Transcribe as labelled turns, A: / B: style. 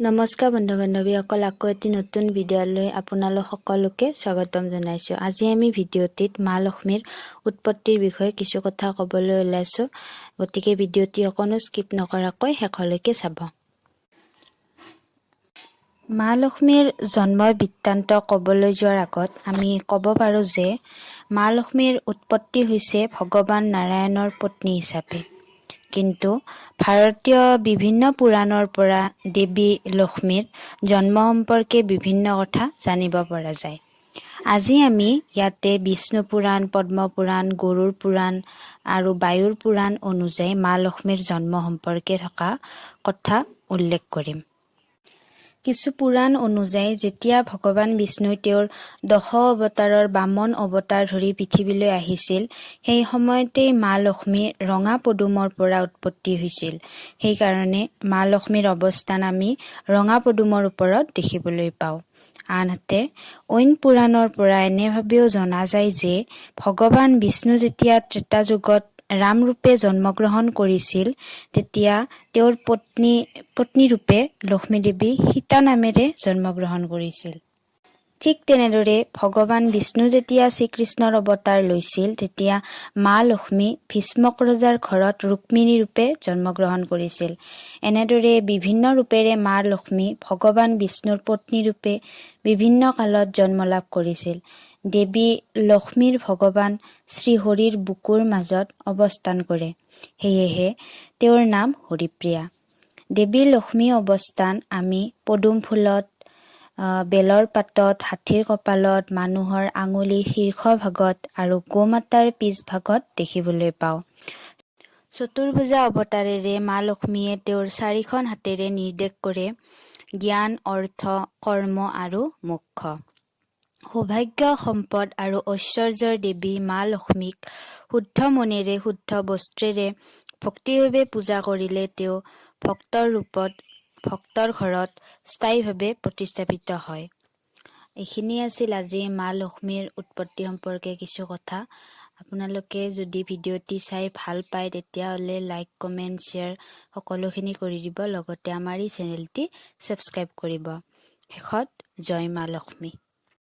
A: নমস্কাৰ বন্ধু বান্ধৱীসকল, আকৌ এটি নতুন ভিডিঅ'লৈ আপোনালোক সকলোকে স্বাগতম জনাইছোঁ। আজি আমি ভিডিঅ'টিত মা লক্ষ্মীৰ উৎপত্তিৰ বিষয়ে কিছু কথা ক'বলৈ ওলাইছোঁ। গতিকে ভিডিঅ'টি অকণো স্কিপ নকৰাকৈ শেষলৈকে চাব। মা লক্ষ্মীৰ জন্ম বৃত্তান্ত ক'বলৈ যোৱাৰ আগত আমি ক'ব পাৰোঁ যে মা লক্ষ্মীৰ উৎপত্তি হৈছে ভগৱান নাৰায়ণৰ পত্নী হিচাপে। কিন্তু ভাৰতীয় বিভিন্ন পুৰাণৰ পৰা দেৱী লক্ষ্মীৰ জন্ম সম্পৰ্কে বিভিন্ন কথা জানিব পৰা যায়। আজি আমি ইয়াতে বিষ্ণু পুৰাণ, পদ্ম পুৰাণ, গৰুড় পুৰাণ আৰু বায়ুৰ পুৰাণ অনুযায়ী মা লক্ষ্মীৰ জন্ম সম্পৰ্কে থকা কথা উল্লেখ কৰিম। কিছু পুৰাণ অনুযায়ী যেতিয়া ভগৱান বিষ্ণুই তেওঁৰ 10 অৱতাৰৰ বামন অৱতাৰ ধৰি পৃথিৱীলৈ আহিছিল, সেই সময়তেই মা লক্ষ্মী ৰঙা পদুমৰ পৰা উৎপত্তি হৈছিল। সেইকাৰণে মা লক্ষ্মীৰ অৱস্থান আমি ৰঙা পদুমৰ ওপৰত দেখিবলৈ পাওঁ। আনহাতে অইন পুৰাণৰ পৰা এনেভাৱেও জনা যায় যে ভগৱান বিষ্ণু যেতিয়া ত্ৰেতা যুগত ৰামৰূপে জন্মগ্ৰহণ কৰিছিল, তেতিয়া তেওঁৰ পত্নীৰূপে লক্ষ্মী দেৱী সীতা নামেৰে জন্মগ্ৰহণ কৰিছিল। ঠিক তেনেদৰে ভগৱান বিষ্ণু যেতিয়া শ্ৰীকৃষ্ণৰ অৱতাৰ লৈছিল, তেতিয়া মা লক্ষ্মী ভীষ্মক ৰজাৰ ঘৰত ৰুক্মিণী ৰূপে জন্মগ্ৰহণ কৰিছিল। এনেদৰে বিভিন্ন ৰূপেৰে মা লক্ষ্মী ভগৱান বিষ্ণুৰ পত্নী ৰূপে বিভিন্ন কালত জন্ম লাভ কৰিছিল। দেৱী লক্ষ্মীৰ ভগৱান শ্ৰীহৰিৰ বুকুৰ মাজত অৱস্থান কৰে, সেয়েহে তেওঁৰ নাম হৰিপ্ৰিয়া। দেৱী লক্ষ্মীৰ অৱস্থান আমি পদুম ফুলত, বেলৰ পাতত, হাতীৰ কপালত, মানুহৰ আঙুলিৰ শীৰ্ষভাগত আৰু গোমাতাৰ পিছভাগত দেখিবলৈ পাওঁ। চতুৰ্ভুজা অৱতাৰেৰে মা লক্ষ্মীয়ে তেওঁৰ 4খন হাতেৰে নিৰ্দেশ কৰে জ্ঞান, অৰ্থ, কৰ্ম আৰু মোক্ষ। সৌভাগ্য, সম্পদ আৰু ঐশ্বৰ্যৰ দেৱী মা লক্ষ্মীক শুদ্ধ মনেৰে, শুদ্ধ বস্ত্ৰেৰে ভক্তিভাৱে পূজা কৰিলে তেওঁ ভক্তৰ ৰূপত ভক্তৰ ঘৰত স্থায়ীভাৱে প্ৰতিস্থাপিত হয়। এইখিনি আছিল আজি মা লক্ষ্মীৰ উৎপত্তি সম্পৰ্কে কিছু কথা। আপোনালোকে যদি ভিডিঅ'টি চাই ভাল পায় তেতিয়াহ'লে লাইক, কমেণ্ট, শ্বেয়াৰ সকলোখিনি কৰি দিব। লগতে আমাৰ এই চেনেলটি ছাবস্ক্ৰাইব কৰিব। শেষত জয় মা লক্ষ্মী।